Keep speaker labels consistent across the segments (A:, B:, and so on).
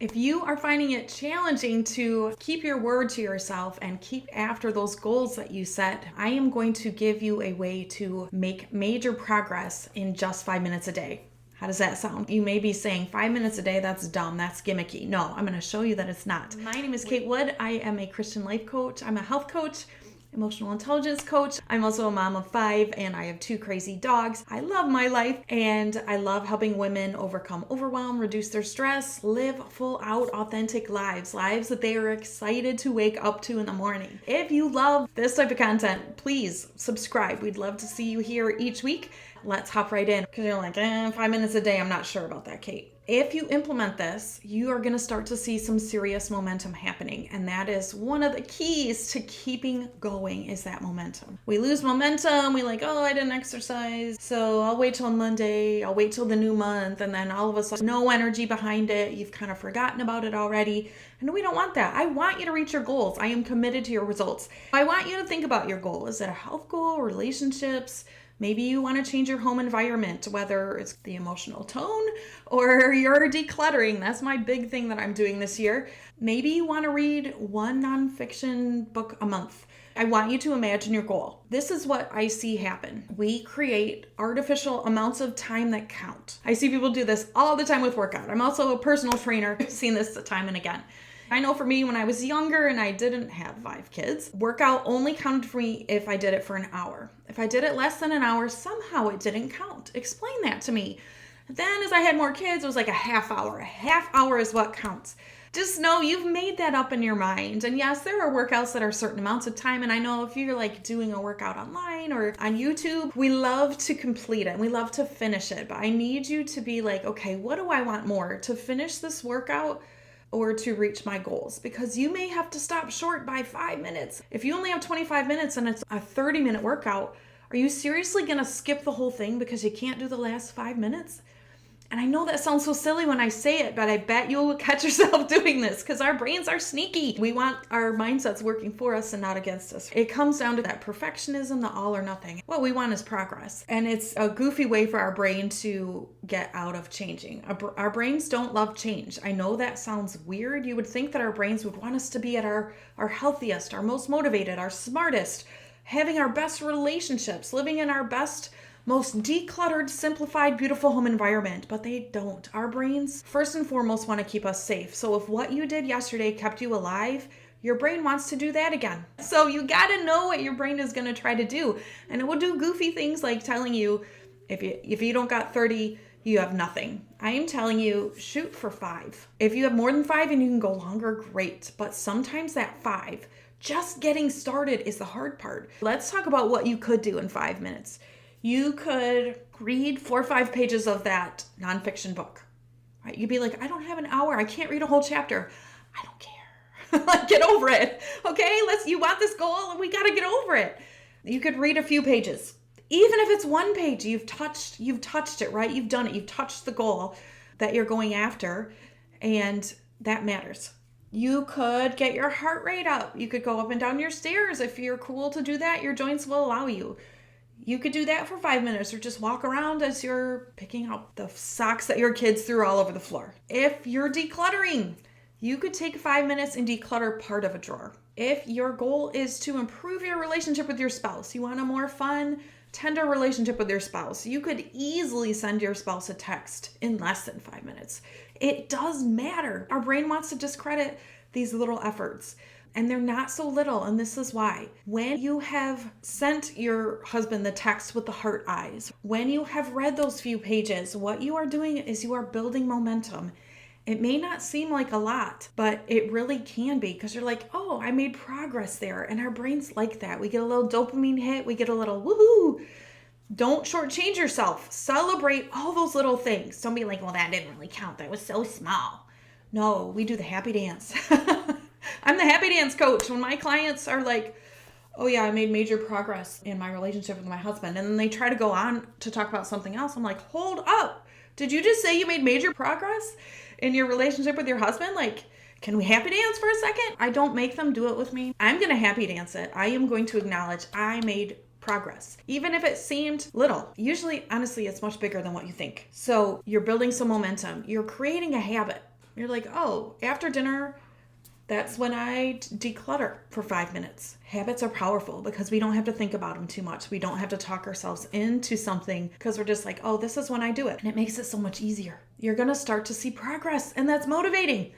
A: If you are finding it challenging to keep your word to yourself and keep after those goals that you set, I am going to give you a way to make major progress in just 5 minutes a day. How does that sound? You may be saying 5 minutes a day, that's dumb, that's gimmicky. No, I'm going to show you that it's not. My name is Kate Wood. I am a Christian life coach. I'm a health coach, emotional intelligence coach. I'm also a mom of 5 and I have 2 crazy dogs. I love my life and I love helping women overcome overwhelm, reduce their stress, live full out authentic lives that they are excited to wake up to in the morning. If you love this type of content, please subscribe. We'd love to see you here each week. Let's hop right in because you're like, 5 minutes a day. I'm not sure about that, Kate. If you implement this, you are going to start to see some serious momentum happening. And that is one of the keys to keeping going is that momentum. We lose momentum. We like, I didn't exercise. So I'll wait till Monday. I'll wait till the new month. And then all of a sudden, no energy behind it. You've kind of forgotten about it already. And we don't want that. I want you to reach your goals. I am committed to your results. I want you to think about your goal. Is it a health goal, relationships? Maybe you want to change your home environment, whether it's the emotional tone or you're decluttering. That's my big thing that I'm doing this year. Maybe you want to read one nonfiction book a month. I want you to imagine your goal. This is what I see happen. We create artificial amounts of time that count. I see people do this all the time with workout. I'm also a personal trainer. I've seen this time and again. I know for me, when I was younger and I didn't have 5 kids, workout only counted for me if I did it for an hour. If I did it less than an hour, somehow it didn't count. Explain that to me. Then as I had more kids, it was like a half hour. A half hour is what counts. Just know you've made that up in your mind. And yes, there are workouts that are certain amounts of time. And I know if you're like doing a workout online or on YouTube, we love to complete it and we love to finish it. But I need you to be like, okay, what do I want more? To finish this workout or to reach my goals? Because you may have to stop short by 5 minutes. If you only have 25 minutes and it's a 30-minute workout, are you seriously going to skip the whole thing because you can't do the last 5 minutes? And I know that sounds so silly when I say it, but I bet you'll catch yourself doing this because our brains are sneaky. We want our mindsets working for us and not against us. It comes down to that perfectionism, the all or nothing. What we want is progress. And it's a goofy way for our brain to get out of changing. Our brains don't love change. I know that sounds weird. You would think that our brains would want us to be at our healthiest, our most motivated, our smartest, having our best relationships, living in our best, most decluttered, simplified, beautiful home environment, but they don't. Our brains, first and foremost, want to keep us safe. So if what you did yesterday kept you alive, your brain wants to do that again. So you got to know what your brain is going to try to do. And it will do goofy things like telling you, if you don't got 30, you have nothing. I am telling you, shoot for 5. If you have more than 5 and you can go longer, great. But sometimes that 5, just getting started is the hard part. Let's talk about what you could do in 5 minutes. You could read 4 or 5 pages of that nonfiction book, right? You'd be like, I don't have an hour. I can't read a whole chapter. I don't care. Like, get over it. Okay, you want this goal and we got to get over it. You could read a few pages. Even if it's 1 page, you've touched it, right? You've done it. You've touched the goal that you're going after, and that matters. You could get your heart rate up. You could go up and down your stairs. If you're cool to do that, your joints will allow you. You could do that for 5 minutes or just walk around as you're picking up the socks that your kids threw all over the floor. If you're decluttering, you could take 5 minutes and declutter part of a drawer. If your goal is to improve your relationship with your spouse, you want a more fun, tender relationship with your spouse, you could easily send your spouse a text in less than 5 minutes. It does matter. Our brain wants to discredit these little efforts. And they're not so little, and this is why. When you have sent your husband the text with the heart eyes, when you have read those few pages, what you are doing is you are building momentum. It may not seem like a lot, but it really can be because you're like, oh, I made progress there. And our brains like that. We get a little dopamine hit. We get a little woohoo. Don't shortchange yourself. Celebrate all those little things. Don't be like, well, that didn't really count. That was so small. No, we do the happy dance. I'm the happy dance coach. When my clients are like, oh yeah, I made major progress in my relationship with my husband, and then they try to go on to talk about something else, I'm like, hold up. Did you just say you made major progress in your relationship with your husband? Like, can we happy dance for a second? I don't make them do it with me. I'm going to happy dance it. I am going to acknowledge I made progress, even if it seemed little. Usually, honestly, it's much bigger than what you think. So you're building some momentum. You're creating a habit. You're like, oh, after dinner, that's when I declutter for 5 minutes. Habits are powerful because we don't have to think about them too much. We don't have to talk ourselves into something because we're just like, oh, this is when I do it. And it makes it so much easier. You're going to start to see progress, and that's motivating.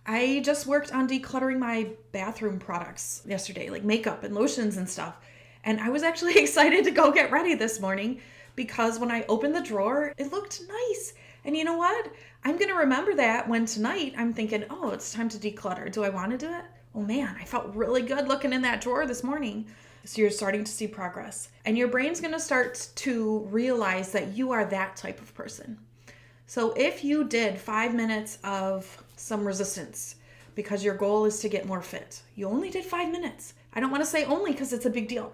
A: I just worked on decluttering my bathroom products yesterday, like makeup and lotions and stuff. And I was actually excited to go get ready this morning because when I opened the drawer, it looked nice. And you know what? I'm going to remember that when tonight I'm thinking, oh, it's time to declutter. Do I want to do it? Oh man, I felt really good looking in that drawer this morning. So you're starting to see progress. And your brain's going to start to realize that you are that type of person. So if you did 5 minutes of some resistance because your goal is to get more fit, you only did 5 minutes. I don't want to say only because it's a big deal.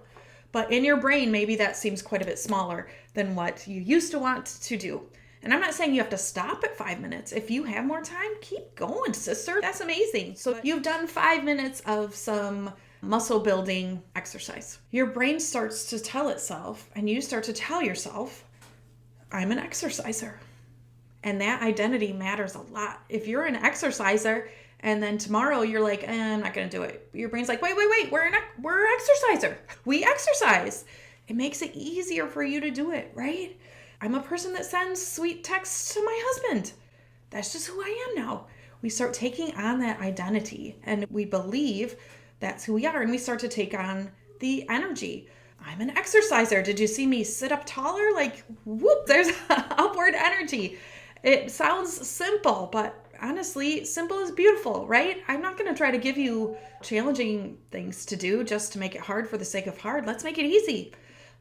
A: But in your brain, maybe that seems quite a bit smaller than what you used to want to do. And I'm not saying you have to stop at 5 minutes. If you have more time, keep going, sister. That's amazing. So you've done 5 minutes of some muscle building exercise. Your brain starts to tell itself, and you start to tell yourself, I'm an exerciser. And that identity matters a lot. If you're an exerciser and then tomorrow you're like, I'm not going to do it. Your brain's like, wait, we're an exerciser. We exercise. It makes it easier for you to do it, right? I'm a person that sends sweet texts to my husband. That's just who I am now. We start taking on that identity and we believe that's who we are. And we start to take on the energy. I'm an exerciser. Did you see me sit up taller? Like, whoop, there's upward energy. It sounds simple, but honestly, simple is beautiful, right? I'm not going to try to give you challenging things to do just to make it hard for the sake of hard. Let's make it easy.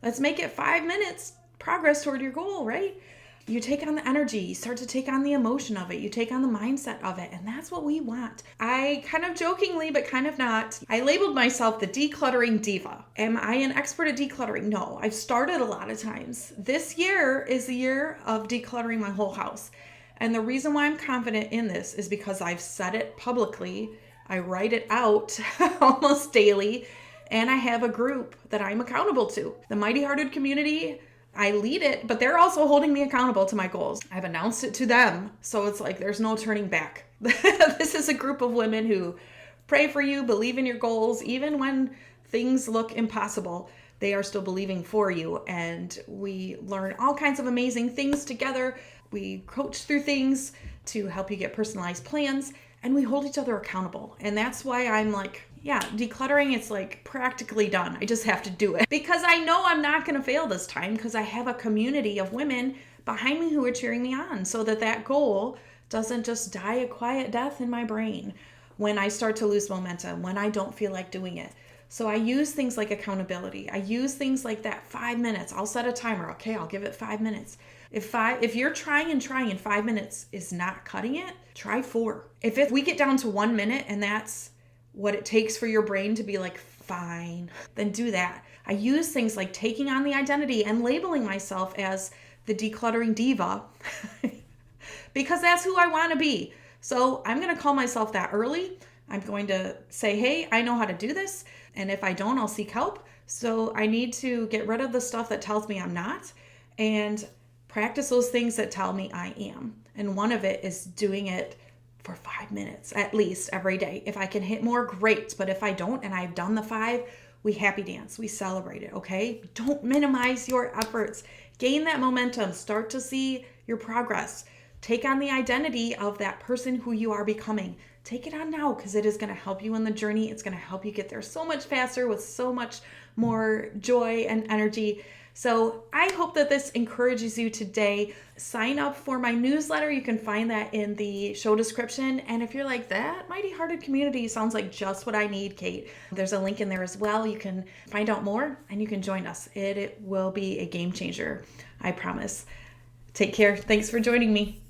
A: Let's make it 5 minutes progress toward your goal, right? You take on the energy, you start to take on the emotion of it, you take on the mindset of it, and that's what we want. I kind of jokingly, but kind of not, I labeled myself the decluttering diva. Am I an expert at decluttering? No, I've started a lot of times. This year is the year of decluttering my whole house. And the reason why I'm confident in this is because I've said it publicly, I write it out almost daily, and I have a group that I'm accountable to. The Mighty Hearted community, I lead it, but they're also holding me accountable to my goals. I've announced it to them, so it's like there's no turning back. This is a group of women who pray for you, believe in your goals, even when things look impossible. They are still believing for you, and we learn all kinds of amazing things together. We coach through things to help you get personalized plans, and we hold each other accountable. And that's why I'm like, yeah, decluttering, it's like practically done. I just have to do it because I know I'm not going to fail this time because I have a community of women behind me who are cheering me on so that goal doesn't just die a quiet death in my brain when I start to lose momentum, when I don't feel like doing it. So I use things like accountability. I use things like that 5 minutes. I'll set a timer. Okay, I'll give it 5 minutes. If you're trying and 5 minutes is not cutting it, try 4. If we get down to 1 minute and that's what it takes for your brain to be like, fine, then do that. I use things like taking on the identity and labeling myself as the decluttering diva because that's who I want to be. So I'm going to call myself that early. I'm going to say, hey, I know how to do this. And if I don't, I'll seek help. So I need to get rid of the stuff that tells me I'm not and practice those things that tell me I am. And one of it is doing it for 5 minutes at least every day. If I can hit more, great. But if I don't and I've done the 5, we happy dance. We celebrate it, okay? Don't minimize your efforts. Gain that momentum. Start to see your progress. Take on the identity of that person who you are becoming. Take it on now because it is going to help you in the journey. It's going to help you get there so much faster with so much more joy and energy. So I hope that this encourages you today. Sign up for my newsletter. You can find that in the show description. And if you're like, that Mighty Hearted community sounds like just what I need, Kate, there's a link in there as well. You can find out more and you can join us. It will be a game changer, I promise. Take care. Thanks for joining me.